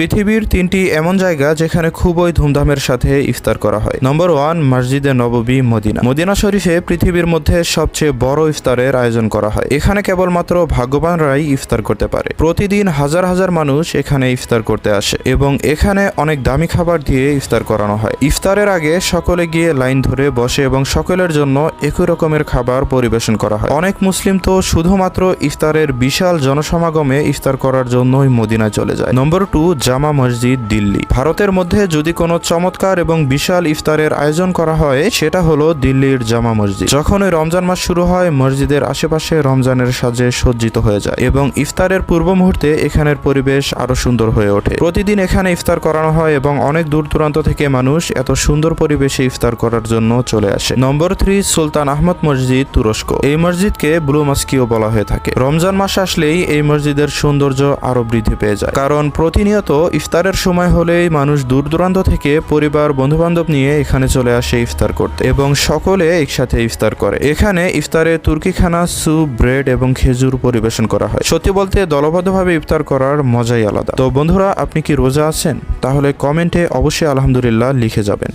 পৃথিবীর 3টি এমন জায়গা যেখানে খুবই ধুমধামের সাথে ইফতার করা হয়। নম্বর 1, মসজিদে নববী মদিনা। মদিনা শরীফে পৃথিবীর মধ্যে সবচেয়ে বড় ইফতারের আয়োজন করা হয়। এখানে কেবলমাত্র ভাগ্যবানরাই ইফতার করতে পারে। প্রতিদিন হাজার হাজার মানুষ এখানে ইফতার করতে আসে এবং এখানে অনেক দামি খাবার দিয়ে ইফতার করানো হয়। ইফতারের আগে সকলে গিয়ে লাইন ধরে বসে এবং সকলের জন্য একই রকমের খাবার পরিবেশন করা হয়। অনেক মুসলিম তো শুধুমাত্র ইফতারের বিশাল জনসমাগমে ইফতার করার জন্যই মদিনায় চলে যায়। নম্বর 2, জামা মসজিদ দিল্লি। ভারতের মধ্যে যদি কোনো চমৎকার এবং বিশাল ইফতারের আয়োজন করা হয় সেটা হলো দিল্লির জামা মসজিদ। যখন ওই রমজান মাস শুরু হয় মসজিদের আশেপাশে রমজানের সাজে সজ্জিত হয়ে যায় এবং ইফতারের পূর্ব মুহূর্তে এখানের পরিবেশ আরো সুন্দর হয়ে ওঠে। প্রতিদিন এখানে ইফতার করানো হয় এবং অনেক দূর দূরান্ত থেকে মানুষ এত সুন্দর পরিবেশে ইফতার করার জন্য চলে আসে। নম্বর 3, সুলতান আহমদ মসজিদ তুরস্ক। এই মসজিদকে ব্লু মস্কিও বলা হয়ে থাকে। রমজান মাস আসলেই এই মসজিদের সৌন্দর্য আরো বৃদ্ধি পেয়ে যায়, কারণ প্রতিনিয়ত ইফতারের সময় হলেই মানুষ দূর দূরান্ত থেকে পরিবার বন্ধুবান্ধব নিয়ে এখানে চলে আসে ইফতার করতে এবং সকলে একসাথে ইফতার করে। এখানে ইফতারে তুর্কি খানা, স্যুপ, ব্রেড এবং খেজুর পরিবেশন করা হয়। সত্যি বলতে দলবদ্ধভাবে ইফতার করার মজাই আলাদা। তো বন্ধুরা, আপনি কি রোজা আছেন? তাহলে কমেন্টে অবশ্যই আলহামদুলিল্লাহ লিখে যাবেন।